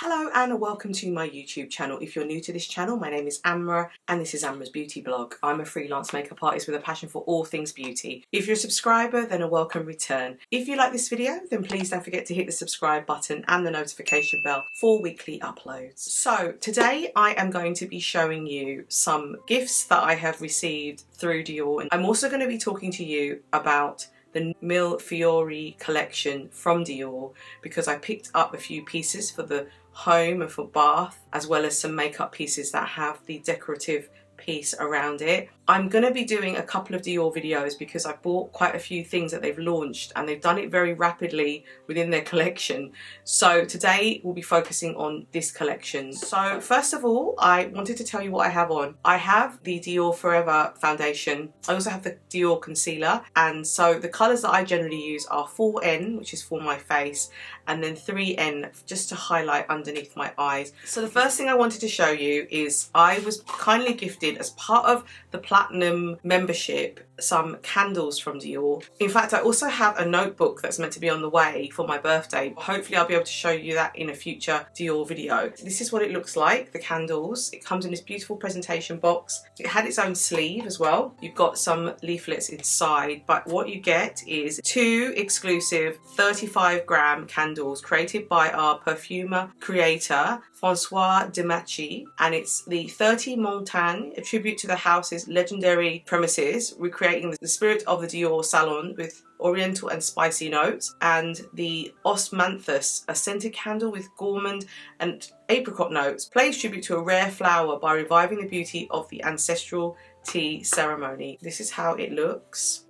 Hello and welcome to my YouTube channel. If you're new to this channel, my name is Amra and this is Amra's Beauty Blog. I'm a freelance makeup artist with a passion for all things beauty. If you're a subscriber, then a welcome return. If you like this video, then please don't forget to hit the subscribe button and the notification bell for weekly uploads. So today I am going to be showing you some gifts that I have received through Dior, and I'm also going to be talking to you about the Millefiori collection from Dior because I picked up a few pieces for the home and for bath, as well as some makeup pieces that have the decorative piece around it. I'm going to be doing a couple of Dior videos because I bought quite a few things that they've launched and they've done it very rapidly within their collection. So today we'll be focusing on this collection. So first of all, I wanted to tell you what I have on. I have the Dior Forever foundation. I also have the Dior concealer, and so the colours that I generally use are 4N, which is for my face, and then 3N just to highlight underneath my eyes. So the first thing I wanted to show you is I was kindly gifted as part of the Platinum membership some candles from Dior. In fact, I also have a notebook that's meant to be on the way for my birthday. Hopefully I'll be able to show you that in a future Dior video. This is what it looks like, the candles. It comes in this beautiful presentation box. It had its own sleeve as well. You've got some leaflets inside, but what you get is 2 exclusive 35-gram candles created by our perfumer creator François Demachi, and it's the 30 Montagne, a tribute to the house's legendary premises, recreating the spirit of the Dior salon with oriental and spicy notes, and the Osmanthus, a scented candle with gourmand and apricot notes, plays tribute to a rare flower by reviving the beauty of the ancestral tea ceremony. This is how it looks.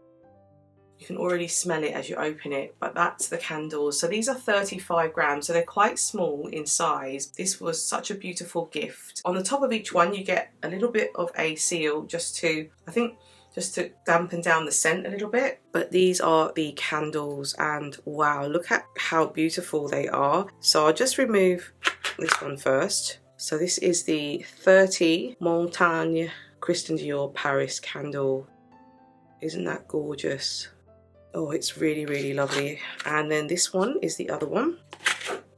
You can already smell it as you open it, but that's the candles. So these are 35 grams, so they're quite small in size. This was such a beautiful gift. On the top of each one, you get a little bit of a seal just to, I think, just to dampen down the scent a little bit. But these are the candles, and wow, look at how beautiful they are. So I'll just remove this one first. So this is the 30 Montagne Christian Dior Paris candle. Isn't that gorgeous? Oh, it's really, really lovely. And then this one is the other one.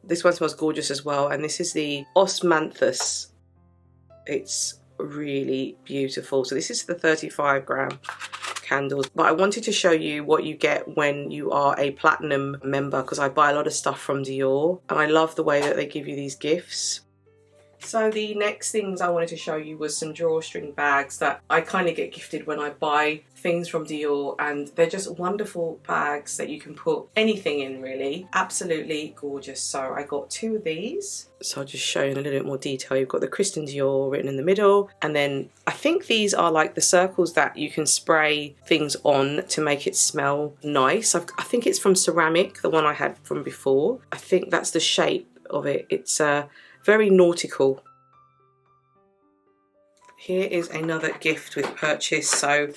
This one smells gorgeous as well. And this is the Osmanthus. It's really beautiful. So this is the 35-gram candles. But I wanted to show you what you get when you are a platinum member, because I buy a lot of stuff from Dior. And I love the way that they give you these gifts. So the next things I wanted to show you was some drawstring bags that I kind of get gifted when I buy things from Dior, and they're just wonderful bags that you can put anything in, really. Absolutely gorgeous. So I got 2 of these. So I'll just show you in a little bit more detail. You've got the Christian Dior written in the middle, and then I think these are like the circles that you can spray things on to make it smell nice. I think it's from ceramic, the one I had from before. I think that's the shape of it. It's very nautical. Here is another gift with purchase. So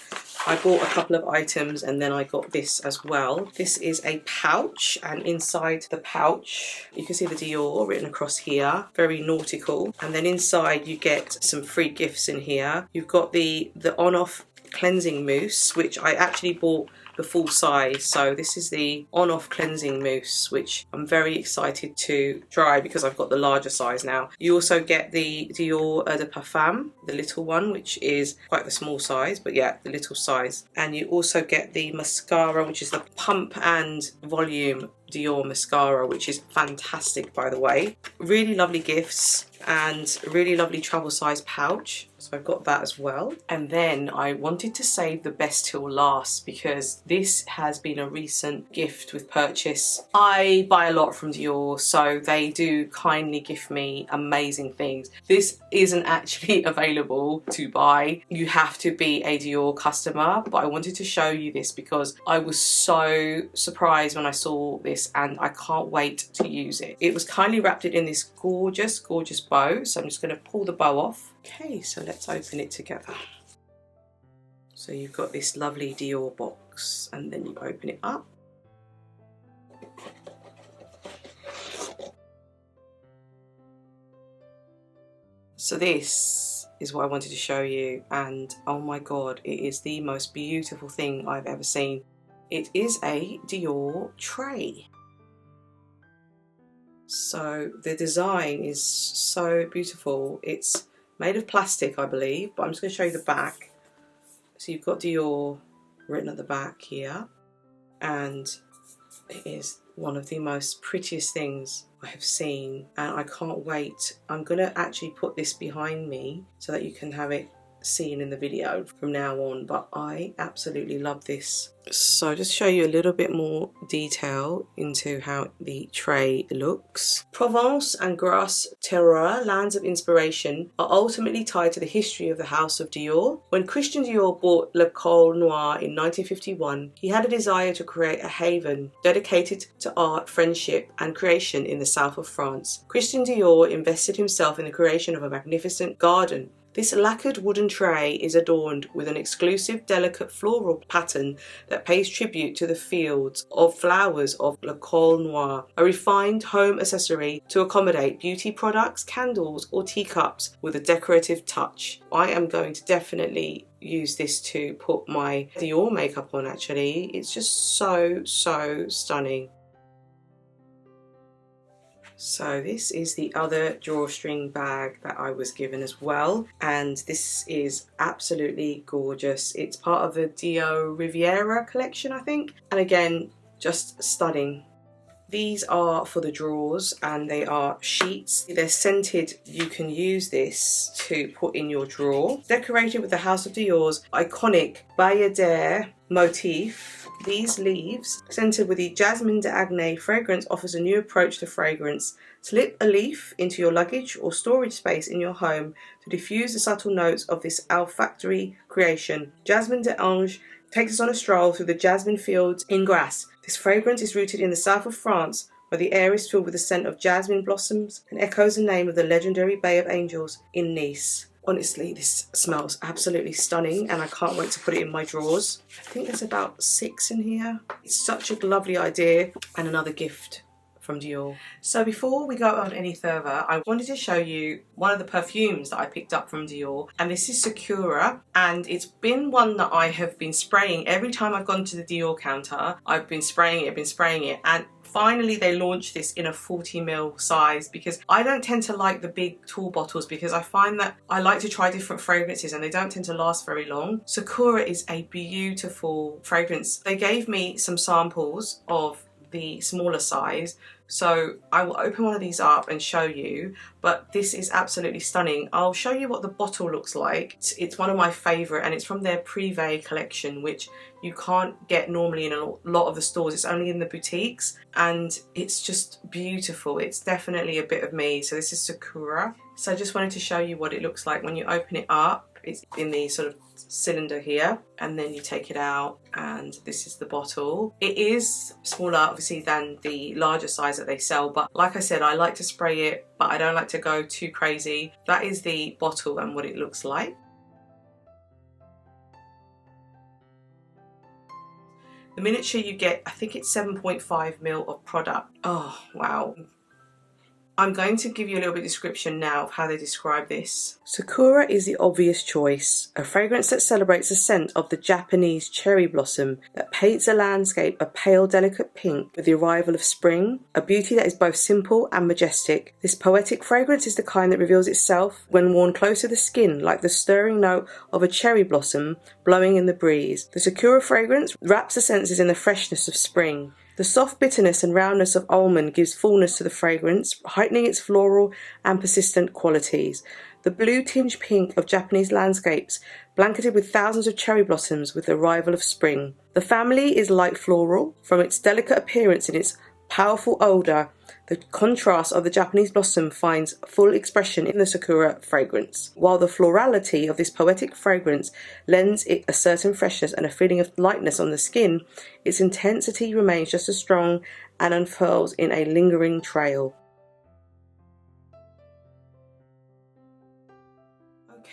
I bought a couple of items and then I got this as well. This is a pouch, and inside the pouch you can see the Dior written across here, very nautical. And then inside you get some free gifts in here. You've got the on-off cleansing mousse, which I actually bought the full size. So this is the on-off cleansing mousse, which I'm very excited to try because I've got the larger size now. You also get the Dior Eau de Parfum, the little one, which is quite the small size, but yeah, the little size. And you also get the mascara, which is the Pump and Volume Dior mascara, which is fantastic, by the way. Really lovely gifts and really lovely travel size pouch. So I've got that as well. And then I wanted to save the best till last because this has been a recent gift with purchase. I buy a lot from Dior, so they do kindly gift me amazing things. This isn't actually available to buy. You have to be a Dior customer, but I wanted to show you this because I was so surprised when I saw this and I can't wait to use it. It was kindly wrapped in this gorgeous, gorgeous bow. So I'm just going to pull the bow off. Okay, so let's open it together. So you've got this lovely Dior box and then you open it up. So this is what I wanted to show you, and oh my god, it is the most beautiful thing I've ever seen. It is a Dior tray. So the design is so beautiful. It's made of plastic, I believe, but I'm just going to show you the back. So you've got Dior written at the back here, and it is one of the most prettiest things I have seen, and I can't wait. I'm going to actually put this behind me so that you can have it seen in the video from now on, but I absolutely love this. So just show you a little bit more detail into how the tray looks. Provence and Grasse Terroir, lands of inspiration, are ultimately tied to the history of the House of Dior. When Christian Dior bought Le Col Noir in 1951, he had a desire to create a haven dedicated to art, friendship and creation in the south of France. Christian Dior invested himself in the creation of a magnificent garden. This lacquered wooden tray is adorned with an exclusive delicate floral pattern that pays tribute to the fields of flowers of Le Col Noir, a refined home accessory to accommodate beauty products, candles or teacups with a decorative touch. I am going to definitely use this to put my Dior makeup on actually. It's just so stunning. So this is the other drawstring bag that I was given as well, and this is absolutely gorgeous. It's part of the Dior Riviera collection, I think, and again, just stunning. These are for the drawers and they are sheets. They're scented. You can use this to put in your drawer. Decorated with the House of Dior's iconic Bayadère motif, these leaves, scented with the Jasmine d'Agné fragrance, offers a new approach to fragrance. Slip a leaf into your luggage or storage space in your home to diffuse the subtle notes of this olfactory creation. Jasmine d'Ange takes us on a stroll through the jasmine fields in Grasse. This fragrance is rooted in the south of France, where the air is filled with the scent of jasmine blossoms and echoes the name of the legendary Bay of Angels in Nice. Honestly, this smells absolutely stunning and I can't wait to put it in my drawers. I think there's about 6 in here. It's such a lovely idea and another gift from Dior. So before we go on any further, I wanted to show you one of the perfumes that I picked up from Dior, and this is Sakura, and it's been one that I have been spraying every time I've gone to the Dior counter. I've been spraying it, and finally they launched this in a 40ml size, because I don't tend to like the big tall bottles because I find that I like to try different fragrances and they don't tend to last very long. Sakura is a beautiful fragrance. They gave me some samples of the smaller size, so I will open one of these up and show you, but this is absolutely stunning. I'll show you what the bottle looks like. It's one of my favourite, and it's from their Privé collection, which you can't get normally in a lot of the stores. It's only in the boutiques, and it's just beautiful. It's definitely a bit of me. So this is Sakura. So I just wanted to show you what it looks like when you open it up. It's in the sort of cylinder here, and then you take it out, and this is the bottle. It is smaller obviously than the larger size that they sell, but like I said, I like to spray it, but I don't like to go too crazy. That is the bottle and what it looks like. The miniature you get, I think it's 7.5ml of product. Oh wow. I'm going to give you a little bit of description now of how they describe this. Sakura is the obvious choice, a fragrance that celebrates the scent of the Japanese cherry blossom that paints a landscape a pale delicate pink with the arrival of spring, a beauty that is both simple and majestic. This poetic fragrance is the kind that reveals itself when worn close to the skin, like the stirring note of a cherry blossom blowing in the breeze. The Sakura fragrance wraps the senses in the freshness of spring. The soft bitterness and roundness of almond gives fullness to the fragrance, heightening its floral and persistent qualities. The blue tinged pink of Japanese landscapes, blanketed with thousands of cherry blossoms with the arrival of spring. The family is light floral, from its delicate appearance and its powerful odour. The contrast of the Japanese blossom finds full expression in the Sakura fragrance, while the florality of this poetic fragrance lends it a certain freshness and a feeling of lightness on the skin. Its intensity remains just as strong and unfurls in a lingering trail.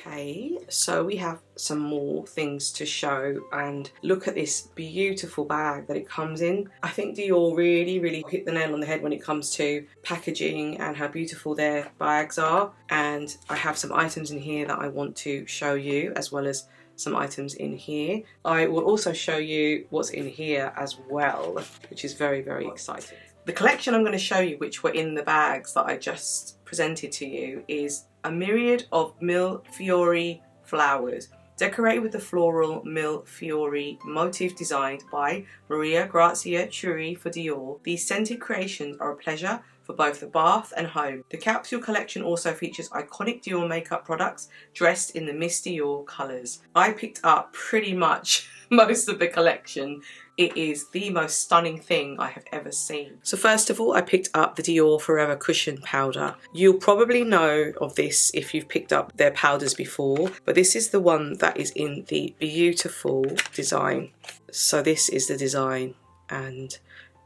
Okay, so we have some more things to show, and look at this beautiful bag that it comes in. I think Dior really hit the nail on the head when it comes to packaging and how beautiful their bags are, and I have some items in here that I want to show you, as well as some items in here. I will also show you what's in here as well, which is very exciting. The collection I'm going to show you, which were in the bags that I just presented to you, is a myriad of Millefiori flowers, decorated with the floral Millefiori motif designed by Maria Grazia Chiuri for Dior. These scented creations are a pleasure for both the bath and home. The capsule collection also features iconic Dior makeup products dressed in the Miss Dior colours. I picked up pretty much most of the collection. It is the most stunning thing I have ever seen. So first of all, I picked up the Dior Forever Cushion Powder. You'll probably know of this if you've picked up their powders before, but this is the one that is in the beautiful design. So this is the design, and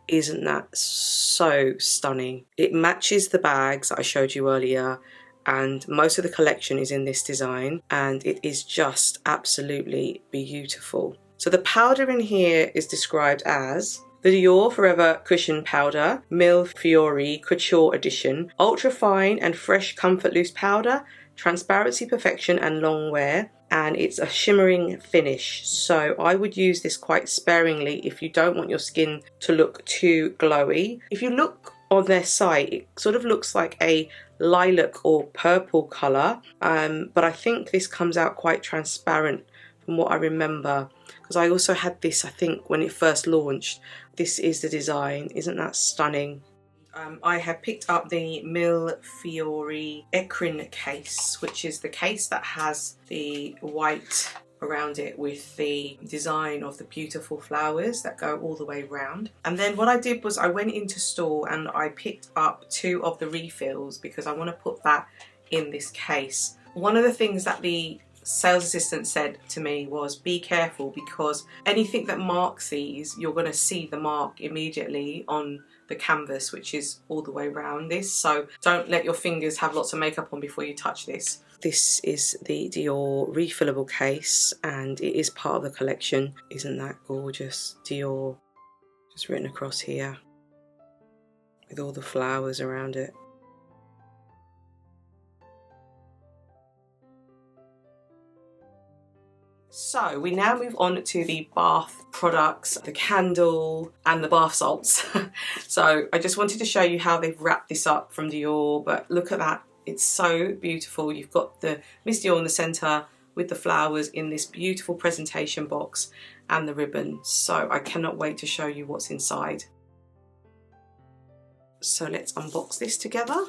isn't that so stunning? It matches the bags that I showed you earlier, and most of the collection is in this design, and it is just absolutely beautiful. So the powder in here is described as the Dior Forever Cushion Powder Millefiori Couture Edition, ultra fine and fresh comfort loose powder, transparency perfection and long wear, and it's a shimmering finish. So I would use this quite sparingly if you don't want your skin to look too glowy. If you look on their site, it sort of looks like a lilac or purple colour, but I think this comes out quite transparent from what I remember, because I also had this, I think, when it first launched. This is the design. Isn't that stunning? I have picked up the Millefiori Ecrin case, which is the case that has the white around it with the design of the beautiful flowers that go all the way round. And then what I did was I went into store and I picked up 2 of the refills because I want to put that in this case. One of the things that the sales assistant said to me was, be careful, because anything that marks these, you're going to see the mark immediately on the canvas, which is all the way around this. So don't let your fingers have lots of makeup on before you touch this. This is the Dior refillable case, and it is part of the collection. Isn't that gorgeous? Dior just written across here with all the flowers around it. So we now move on to the bath products, the candle and the bath salts. So I just wanted to show you how they've wrapped this up from Dior, but look at that. It's so beautiful. You've got the Miss Dior in the centre with the flowers in this beautiful presentation box and the ribbon. So I cannot wait to show you what's inside. So let's unbox this together.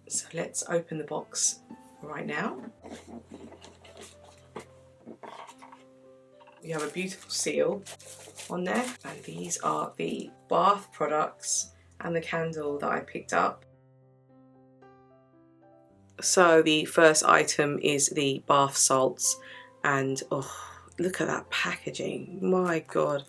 So let's open the box right now. You have a beautiful seal on there, and these are the bath products and the candle that I picked up. So the first item is the bath salts, and oh, look at that packaging. My God,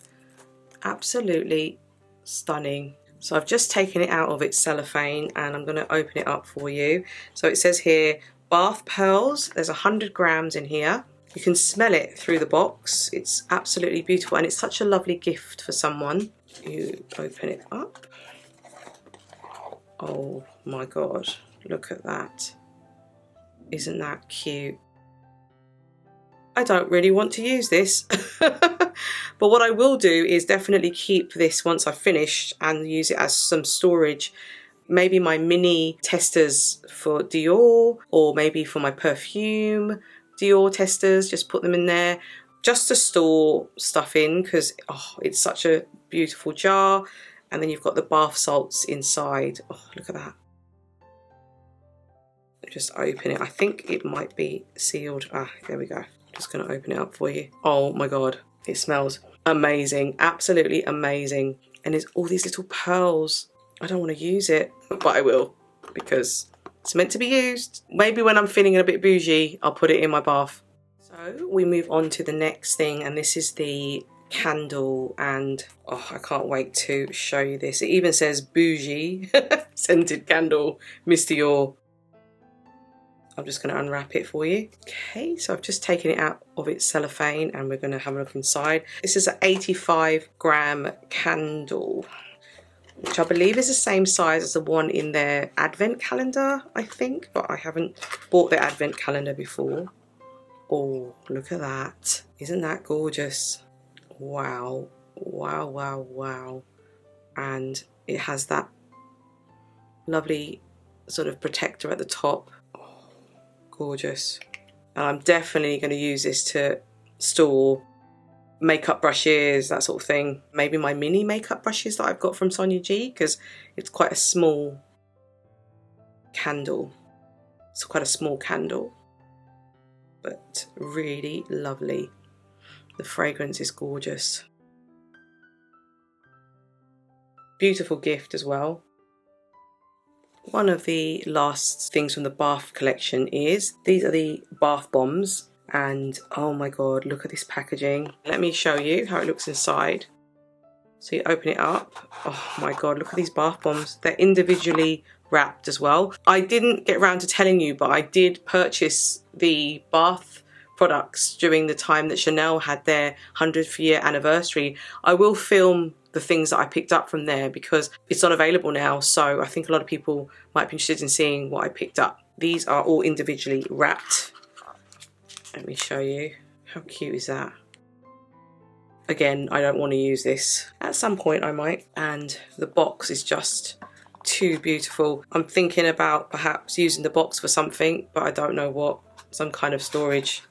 absolutely stunning. So I've just taken it out of its cellophane and I'm going to open it up for you. So it says here, bath pearls. There's 100 grams in here. You can smell it through the box. It's absolutely beautiful, and it's such a lovely gift for someone. You open it up. Oh my God, look at that. Isn't that cute? I don't really want to use this. But what I will do is definitely keep this once I've finished and use it as some storage. Maybe my mini testers for Dior, or maybe for my perfume Dior testers, just put them in there just to store stuff in, because oh, it's such a beautiful jar. And then you've got the bath salts inside. Oh, look at that. Just open it. I think it might be sealed. Ah, there we go. Just going to open it up for you. Oh my God, it smells amazing. Absolutely amazing. And there's all these little pearls. I don't want to use it, but I will, because it's meant to be used. Maybe when I'm feeling a bit bougie, I'll put it in my bath. So we move on to the next thing, and this is the candle, and oh, I can't wait to show you this. It even says bougie scented candle, Miss Dior. I'm just going to unwrap it for you. Okay, so I've just taken it out of its cellophane and we're going to have a look inside. This is an 85 gram candle, which I believe is the same size as the one in their advent calendar, I think, but I haven't bought the advent calendar before. Oh, look at that. Isn't that gorgeous? Wow, wow, wow, wow. and it has that lovely sort of protector at the top. Oh, gorgeous. And I'm definitely going to use this to store makeup brushes, that sort of thing. Maybe my mini makeup brushes that I've got from Sonia G, because it's quite a small candle. It's quite a small candle, but really lovely. The fragrance is gorgeous. Beautiful gift as well. One of the last things from the bath collection is, these are the bath bombs. And oh my god, look at this packaging. Let me show you how it looks inside. So you open it up. Oh my god, look at these bath bombs. They're individually wrapped as well. I didn't get around to telling you, but I did purchase the bath products during the time that Chanel had their 100th year anniversary. I will film the things that I picked up from there because it's not available now. So I think a lot of people might be interested in seeing what I picked up. These are all individually wrapped. Let me show you. How cute is that? Again, I don't want to use this. At some point I might. And the box is just too beautiful. I'm thinking about perhaps using the box for something, but I don't know what. Some kind of storage.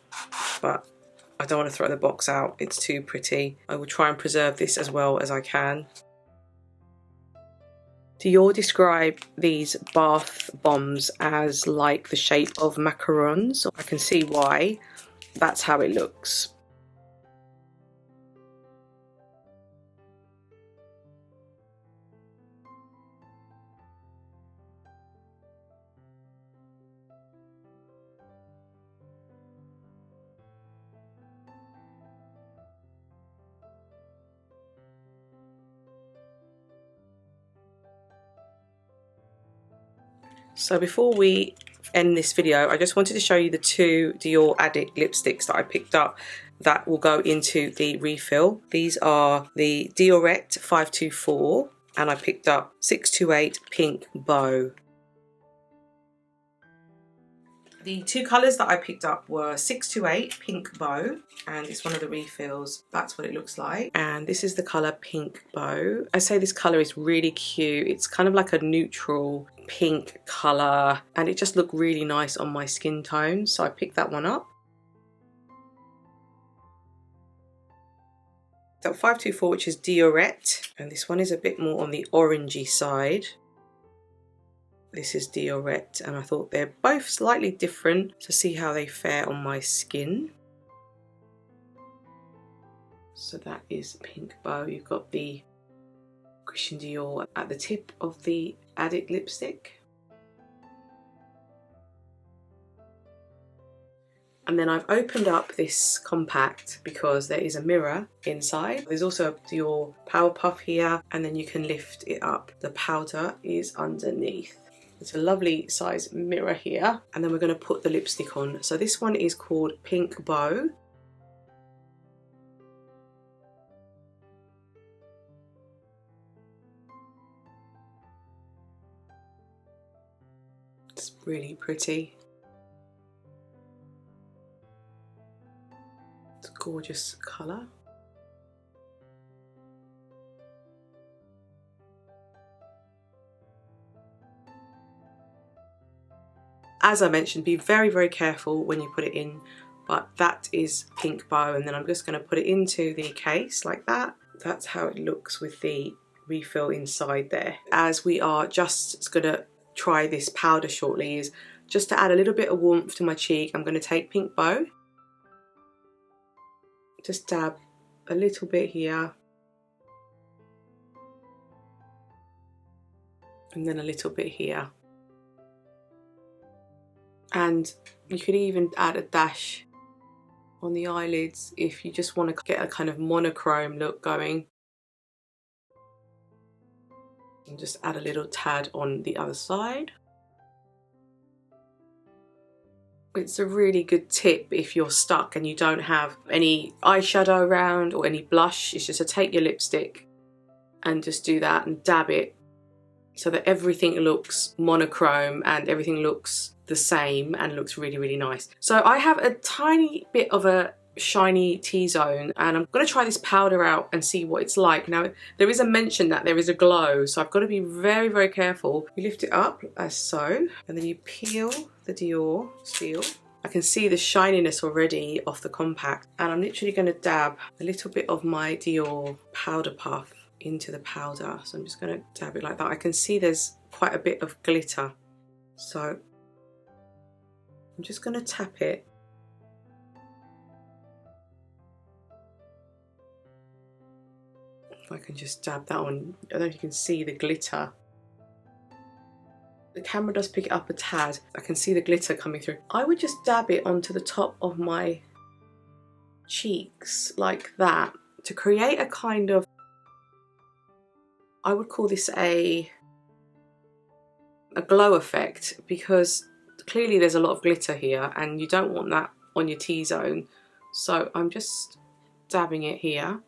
But I don't want to throw the box out. It's too pretty. I will try and preserve this as well as I can. Dior describe these bath bombs as like the shape of macarons. I can see why. That's how it looks. So before we end this video, I just wanted to show you the two Dior Addict lipsticks that I picked up that will go into the refill. These are the DIORETTE 524 and I picked up 628 Pink Bow. The two colours that I picked up were 628 Pink Bow, and it's one of the refills. That's what it looks like. And this is the colour Pink Bow. I say this colour is really cute. It's kind of like a neutral pink colour, and it just looked really nice on my skin tone, so I picked that one up. That 524, which is Diorette, and this one is a bit more on the orangey side. This is Diorette, and I thought they're both slightly different to see how they fare on my skin. So that is Pink Bow. You've got the Christian Dior at the tip of the Addict lipstick. And then I've opened up this compact because there is a mirror inside. There's also a Dior Power Puff here, and then you can lift it up. The powder is underneath. It's a lovely size mirror here, and then we're going to put the lipstick on. So this one is called Pink Bow. It's really pretty. It's a gorgeous colour. As I mentioned, be very, very careful when you put it in, but that is Pink Bow, and then I'm just going to put it into the case like that. That's how it looks with the refill inside there. As we are just going to try this powder shortly, is just to add a little bit of warmth to my cheek, I'm going to take Pink Bow, just dab a little bit here, and then a little bit here. And you could even add a dash on the eyelids if you just want to get a kind of monochrome look going. And just add a little tad on the other side. It's a really good tip if you're stuck and you don't have any eyeshadow around or any blush. It's just to take your lipstick and just do that and dab it so that everything looks monochrome and everything looks the same and looks really, really nice. So I have a tiny bit of a shiny T-zone, and I'm going to try this powder out and see what it's like. Now there is a mention that there is a glow, so I've got to be very, very careful. You lift it up as so, and then you peel the Dior seal. I can see the shininess already off the compact, and I'm literally going to dab a little bit of my Dior powder puff into the powder. So I'm just going to dab it like that. I can see there's quite a bit of glitter, so I'm just going to tap it. If I can just dab that on, I don't know if you can see the glitter. The camera does pick it up a tad. I can see the glitter coming through. I would just dab it onto the top of my cheeks like that to create a kind of, I would call this a glow effect, because clearly there's a lot of glitter here and you don't want that on your T-zone. So I'm just dabbing it here.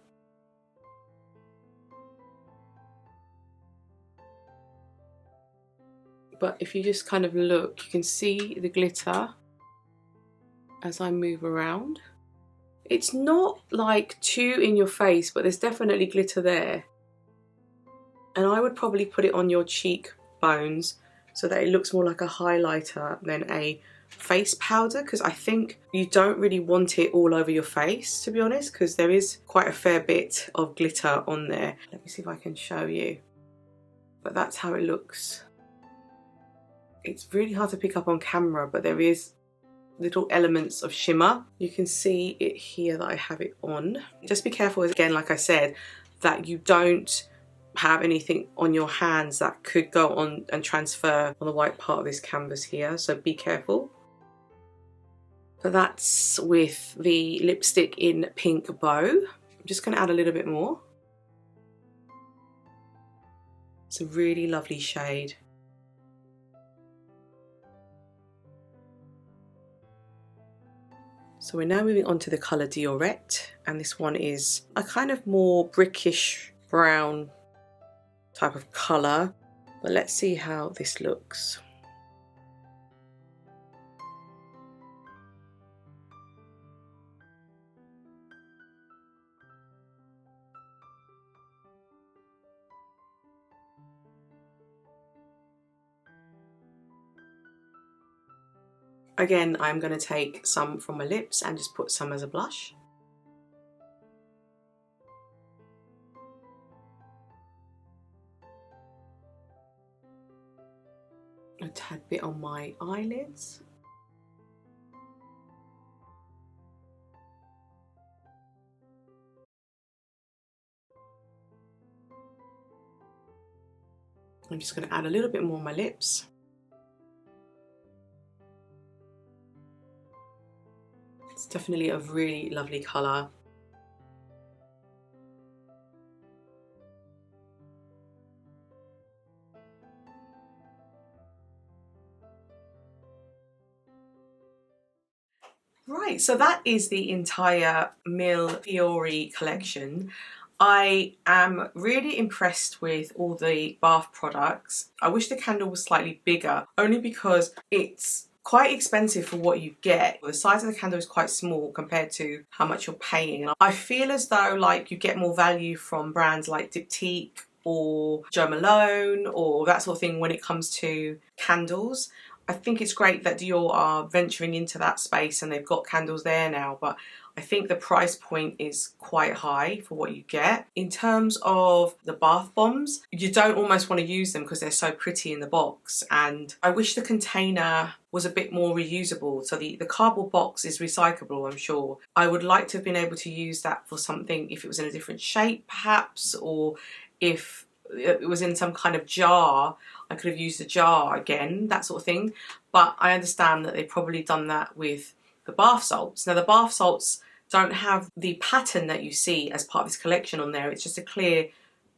But if you just kind of look, you can see the glitter as I move around. It's not like too in your face, but there's definitely glitter there. And I would probably put it on your cheekbones so that it looks more like a highlighter than a face powder, because I think you don't really want it all over your face, to be honest, because there is quite a fair bit of glitter on there. Let me see if I can show you. But that's how it looks. It's really hard to pick up on camera, but there is little elements of shimmer. You can see it here that I have it on. Just be careful, again, like I said, that you don't have anything on your hands that could go on and transfer on the white part of this canvas here, so be careful. So that's with the lipstick in Pink Bow. I'm just going to add a little bit more. It's a really lovely shade. So we're now moving on to the colour Diorette, and this one is a kind of more brickish brown type of colour, but let's see how this looks. Again, I'm going to take some from my lips and just put some as a blush. A tad bit on my eyelids. I'm just going to add a little bit more on my lips. It's definitely a really lovely colour. Right, so that is the entire Millefiori collection. I am really impressed with all the bath products. I wish the candle was slightly bigger, only because it's quite expensive for what you get. The size of the candle is quite small compared to how much you're paying. And I feel as though like you get more value from brands like ADDICT or Jo Malone or that sort of thing when it comes to candles. I think it's great that Dior are venturing into that space and they've got candles there now, but I think the price point is quite high for what you get. In terms of the bath bombs, you don't almost want to use them because they're so pretty in the box, and I wish the container was a bit more reusable. So the cardboard box is recyclable, I'm sure. I would like to have been able to use that for something if it was in a different shape perhaps, or if it was in some kind of jar, I could have used the jar again, that sort of thing. But I understand that they've probably done that with the bath salts. Now the bath salts don't have the pattern that you see as part of this collection on there. It's just a clear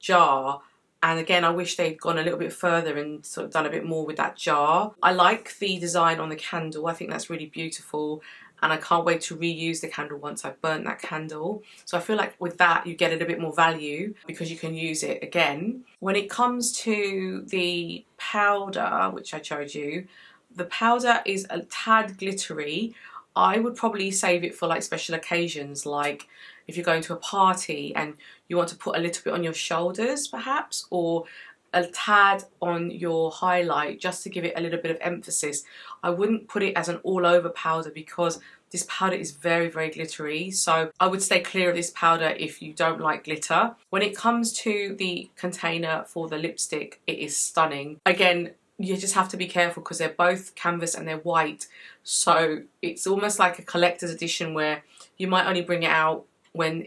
jar. And again, I wish they'd gone a little bit further and sort of done a bit more with that jar. I like the design on the candle. I think that's really beautiful. And I can't wait to reuse the candle once I've burnt that candle. So I feel like with that, you get a little bit more value because you can use it again. When it comes to the powder, which I showed you, the powder is a tad glittery. I would probably save it for like special occasions, like if you're going to a party and you want to put a little bit on your shoulders perhaps, or a tad on your highlight just to give it a little bit of emphasis. I wouldn't put it as an all over powder because this powder is very, very glittery, so I would stay clear of this powder if you don't like glitter. When it comes to the container for the lipstick, it is stunning. Again, you just have to be careful because they're both canvas and they're white, so it's almost like a collector's edition where you might only bring it out when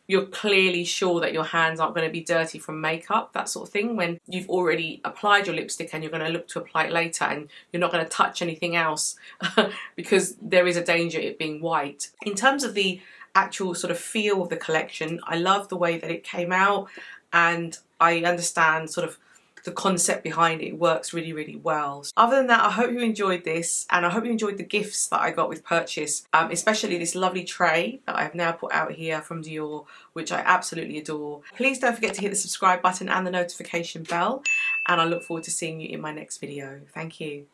you're clearly sure that your hands aren't going to be dirty from makeup, that sort of thing, when you've already applied your lipstick and you're going to look to apply it later and you're not going to touch anything else because there is a danger it being white. In terms of the actual sort of feel of the collection, I love the way that it came out, and I understand sort of the concept behind it works really, really well. Other than that, I hope you enjoyed this, and I hope you enjoyed the gifts that I got with purchase, especially this lovely tray that I have now put out here from Dior, which I absolutely adore. Please don't forget to hit the subscribe button and the notification bell, and I look forward to seeing you in my next video. Thank you.